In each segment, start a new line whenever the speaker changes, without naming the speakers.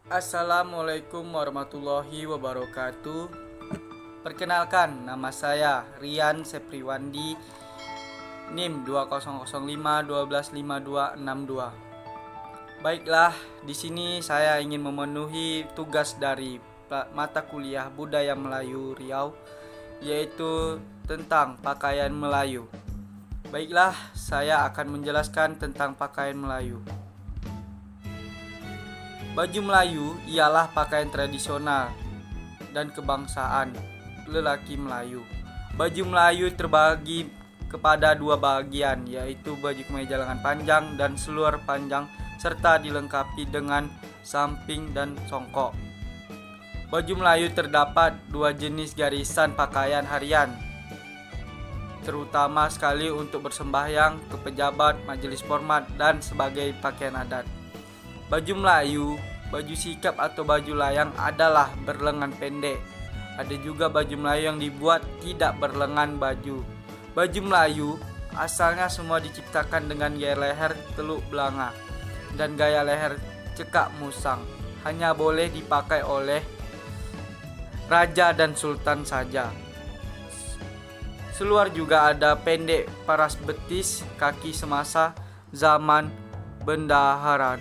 Assalamualaikum warahmatullahi wabarakatuh. Perkenalkan, nama saya Rian Sepriwandi, NIM 2005 Baiklah, di sini saya ingin memenuhi tugas dari mata kuliah Budaya Melayu Riau, yaitu tentang pakaian Melayu. Baiklah, saya akan menjelaskan tentang pakaian Melayu. Baju Melayu ialah pakaian tradisional dan kebangsaan lelaki Melayu. Baju Melayu terbagi kepada dua bagian, yaitu baju kemeja lengan panjang dan seluar panjang, serta dilengkapi dengan samping dan songkok. Baju Melayu terdapat dua jenis garisan pakaian harian, terutama sekali untuk bersembahyang ke pejabat, majelis format, dan sebagai pakaian adat. Baju Melayu, baju sikap atau baju layang adalah berlengan pendek. Ada juga baju Melayu yang dibuat tidak berlengan baju. Baju Melayu asalnya semua diciptakan dengan gaya leher teluk belanga dan gaya leher cekak musang. Hanya boleh dipakai oleh raja dan sultan saja. Seluar juga ada pendek paras betis kaki semasa zaman bendaharan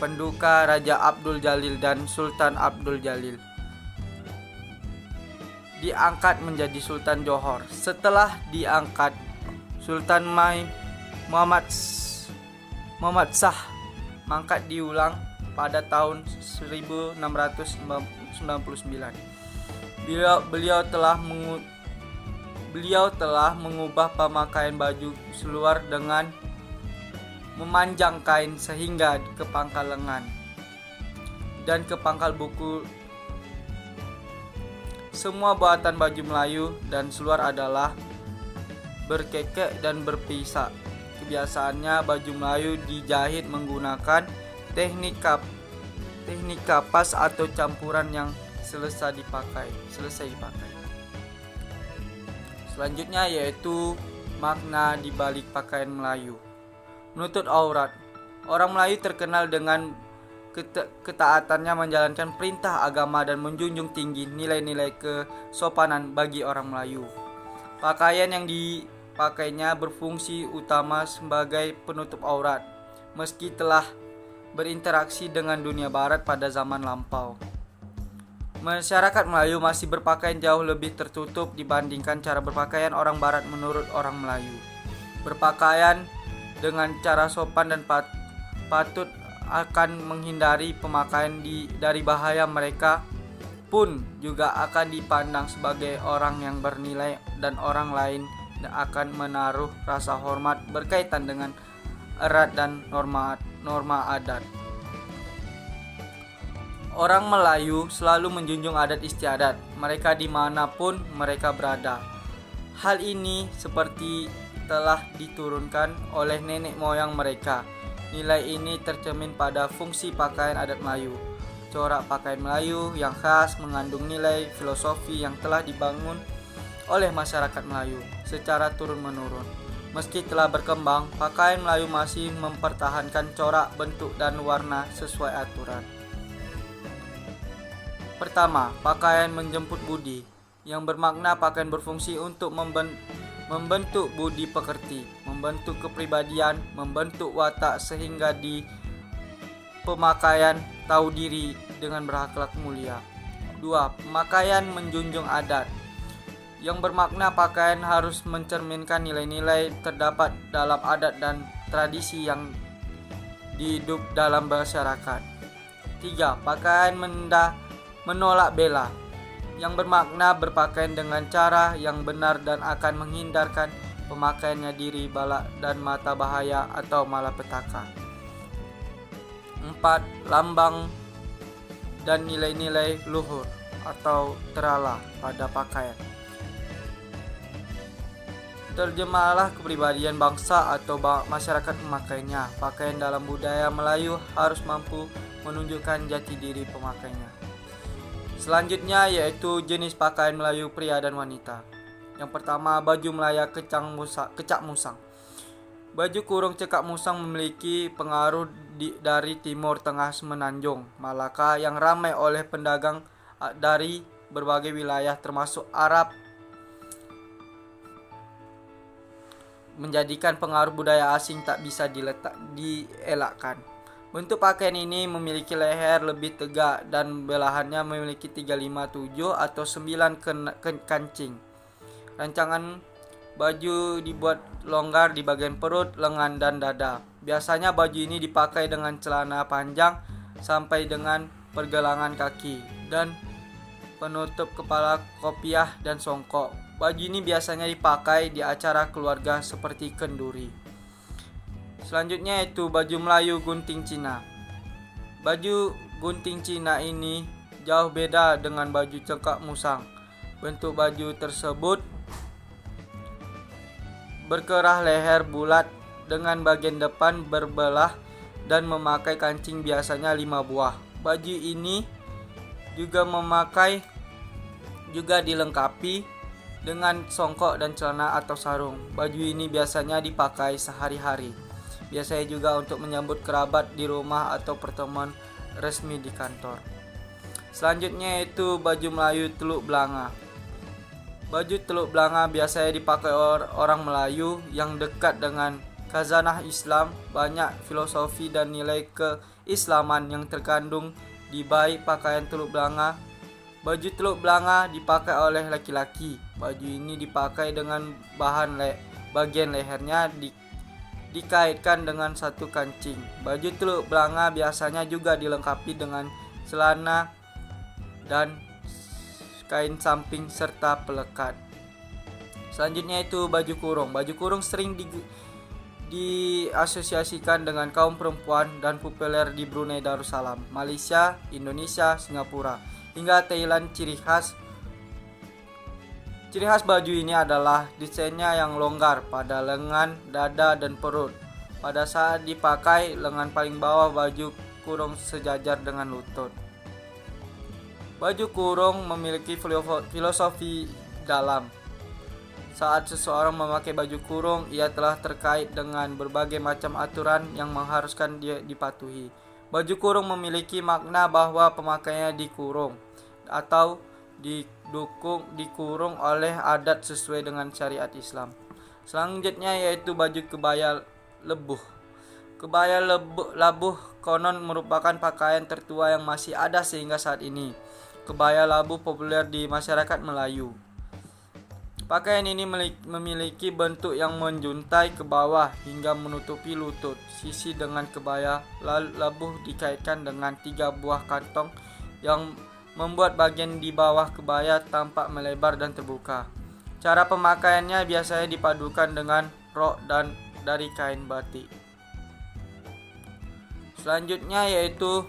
Penduka Raja Abdul Jalil dan Sultan Abdul Jalil. Diangkat menjadi Sultan Johor. Setelah diangkat, Sultan Muhammad Shah mangkat diulang pada tahun 1699. Beliau telah mengubah pemakaian baju seluar dengan memanjang kain sehingga ke pangkal lengan dan ke pangkal buku. Semua buatan baju Melayu dan seluar adalah berkekek dan berpisah. Kebiasaannya baju Melayu dijahit menggunakan teknik kapas atau campuran yang selesai dipakai. Selanjutnya yaitu makna di balik pakaian Melayu. Menutup aurat. Orang Melayu terkenal dengan ketaatannya menjalankan perintah agama dan menjunjung tinggi nilai-nilai kesopanan bagi orang Melayu. Pakaian yang dipakainya berfungsi utama sebagai penutup aurat, meski telah berinteraksi dengan dunia barat pada zaman lampau. Masyarakat Melayu masih berpakaian jauh lebih tertutup dibandingkan cara berpakaian orang barat menurut orang Melayu. Berpakaian dengan cara sopan dan patut akan menghindari pemakaian dari bahaya. Mereka pun juga akan dipandang sebagai orang yang bernilai dan orang lain akan menaruh rasa hormat berkaitan dengan erat dan norma adat. Orang Melayu selalu menjunjung adat istiadat mereka dimanapun mereka berada. Hal ini seperti telah diturunkan oleh nenek moyang mereka. Nilai ini tercermin pada fungsi pakaian adat Melayu. Corak pakaian Melayu yang khas mengandung nilai filosofi yang telah dibangun oleh masyarakat Melayu secara turun-menurun. Meski telah berkembang, pakaian Melayu masih mempertahankan corak, bentuk, dan warna sesuai aturan. Pertama, pakaian menjemput budi, yang bermakna pakaian berfungsi untuk membentuk budi pekerti, membentuk kepribadian, membentuk watak sehingga di pemakaian tahu diri dengan berakhlak mulia. 2. Pemakaian menjunjung adat, yang bermakna pakaian harus mencerminkan nilai-nilai terdapat dalam adat dan tradisi yang hidup dalam masyarakat. 3. Pakaian menolak bela, yang bermakna berpakaian dengan cara yang benar dan akan menghindarkan pemakaiannya diri bala dan mata bahaya atau malapetaka. 4. Lambang dan nilai-nilai luhur atau terala pada pakaian. Terjemahlah kepribadian bangsa atau masyarakat memakainya. Pakaian dalam budaya Melayu harus mampu menunjukkan jati diri pemakainya. Selanjutnya yaitu jenis pakaian Melayu pria dan wanita. Yang pertama, baju Melayu kecak musang. Baju kurung cekak musang memiliki pengaruh dari Timur Tengah Semenanjung Malaka yang ramai oleh pedagang dari berbagai wilayah termasuk Arab, menjadikan pengaruh budaya asing tak bisa dielakkan. Bentuk pakaian ini memiliki leher lebih tegak dan belahannya memiliki 357 atau 9 kancing. Rancangan baju dibuat longgar di bagian perut, lengan, dan dada. Biasanya baju ini dipakai dengan celana panjang sampai dengan pergelangan kaki dan penutup kepala, kopiah, dan songkok. Baju ini biasanya dipakai di acara keluarga seperti kenduri. Selanjutnya yaitu baju Melayu gunting Cina. Baju gunting Cina ini jauh beda dengan baju cekak musang. Bentuk baju tersebut berkerah leher bulat dengan bagian depan berbelah dan memakai kancing biasanya 5 buah. Baju ini juga dilengkapi dengan songkok dan celana atau sarung. Baju ini biasanya dipakai sehari-hari. Biasanya juga untuk menyambut kerabat di rumah atau pertemuan resmi di kantor. Selanjutnya yaitu baju Melayu Teluk Blanga. Baju Teluk Blanga biasanya dipakai orang Melayu yang dekat dengan khazanah Islam. Banyak filosofi dan nilai keislaman yang terkandung di balik pakaian Teluk Blanga. Baju Teluk Blanga dipakai oleh laki-laki. Baju ini dipakai dengan bagian lehernya dikaitkan dengan satu kancing. Baju Teluk Blanga biasanya juga dilengkapi dengan celana dan kain samping serta pelekat. Selanjutnya itu baju kurung. Baju kurung sering diasosiasikan dengan kaum perempuan dan populer di Brunei Darussalam, Malaysia, Indonesia, Singapura, hingga Thailand. Ciri khas baju ini adalah desainnya yang longgar pada lengan, dada, dan perut. Pada saat dipakai, lengan paling bawah baju kurung sejajar dengan lutut. Baju kurung memiliki filosofi dalam. Saat seseorang memakai baju kurung, ia telah terkait dengan berbagai macam aturan yang mengharuskan dia dipatuhi. Baju kurung memiliki makna bahwa pemakaiannya dikurung atau dikurung oleh adat sesuai dengan syariat Islam. Selanjutnya yaitu baju kebaya lebuh. Kebaya labuh konon merupakan pakaian tertua yang masih ada sehingga saat ini. Kebaya labuh populer di masyarakat Melayu. Pakaian ini memiliki bentuk yang menjuntai ke bawah hingga menutupi lutut. Sisi dengan kebaya labuh dikaitkan dengan 3 buah kantong yang membuat bagian di bawah kebaya tampak melebar dan terbuka. Cara pemakaiannya biasanya dipadukan dengan rok dan dari kain batik. Selanjutnya yaitu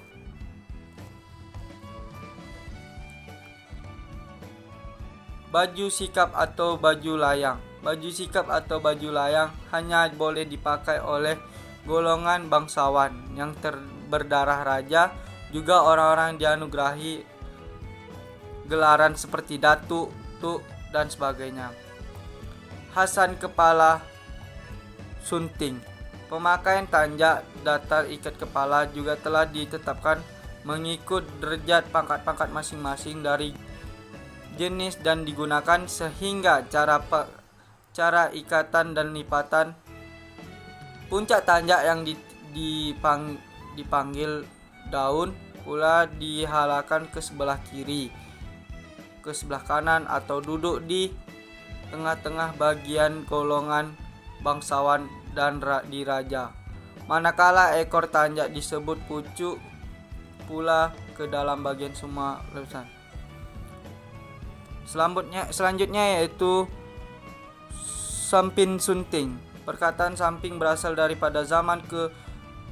baju sikap atau baju layang. Baju sikap atau baju layang hanya boleh dipakai oleh golongan bangsawan yang berdarah raja, juga orang-orang dianugerahi gelaran seperti Datuk, Tuk, dan sebagainya. Khasan kepala sunting. Pemakaian tanjak datar ikat kepala juga telah ditetapkan mengikut derajat pangkat-pangkat masing-masing dari jenis dan digunakan sehingga cara ikatan dan lipatan puncak tanjak yang dipanggil daun pula dihalakan ke sebelah kiri, ke sebelah kanan, atau duduk di tengah-tengah bagian golongan bangsawan dan di raja. Manakala ekor tanjak disebut pucuk pula ke dalam bagian semua lesan. Selanjutnya yaitu samping sunting. Perkataan samping berasal daripada zaman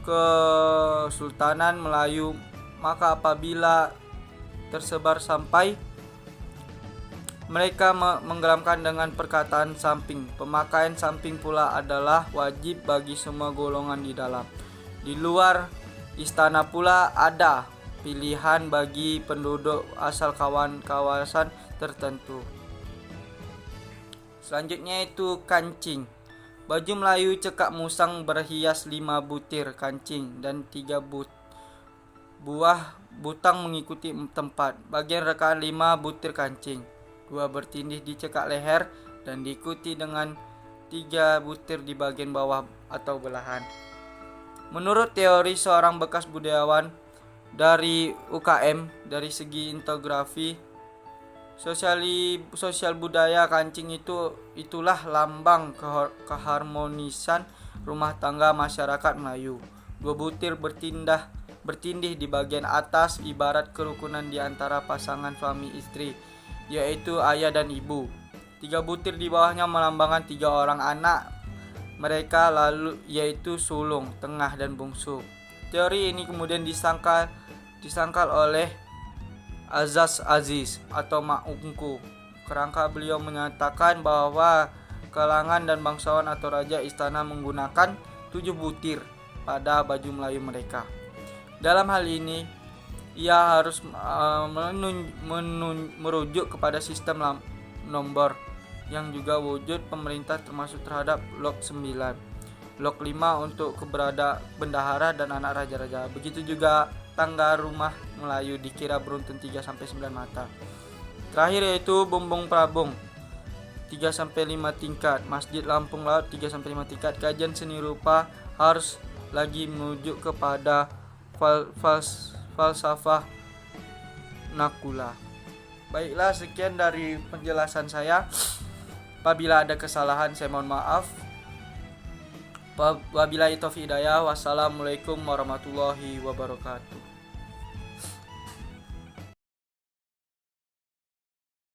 Kesultanan Melayu. Maka apabila tersebar sampai, mereka menggeramkan dengan perkataan samping. Pemakaian samping pula adalah wajib bagi semua golongan di dalam. Di luar istana pula ada pilihan bagi penduduk asal kawasan tertentu. Selanjutnya itu kancing. Baju Melayu cekak musang berhias 5 butir kancing dan 3 buah butang mengikuti tempat. Bagian rekaan 5 butir kancing, 2 bertindih di cekak leher dan diikuti dengan 3 butir di bagian bawah atau belahan. Menurut teori seorang bekas budayawan dari UKM, dari segi integrafi sosial budaya, kancing itulah lambang keharmonisan rumah tangga masyarakat Melayu. 2 butir bertindih di bagian atas ibarat kerukunan di antara pasangan suami istri, yaitu ayah dan ibu. 3 butir di bawahnya melambangkan 3 orang anak mereka, lalu yaitu sulung, tengah, dan bungsu. Teori ini kemudian disangkal oleh Azaz Aziz atau Mak Ungku. Kerangka beliau menyatakan bahwa kalangan dan bangsawan atau raja istana menggunakan 7 butir pada baju Melayu mereka. Dalam hal ini, ia harus merujuk kepada sistem nomor yang juga wujud pemerintah termasuk terhadap Lok 9, Lok 5 untuk keberadaan bendahara dan anak raja-raja. Begitu juga tangga rumah Melayu dikira beruntun 3-9 mata. Terakhir yaitu bumbung prabung 3-5 tingkat, masjid Lampung Laut 3-5 tingkat. Kajian seni rupa harus lagi menuju kepada falsafah nakula. Baiklah, sekian dari penjelasan saya. Apabila ada kesalahan saya mohon maaf. Wabillahi taufiq hidayah. Wassalamualaikum warahmatullahi wabarakatuh.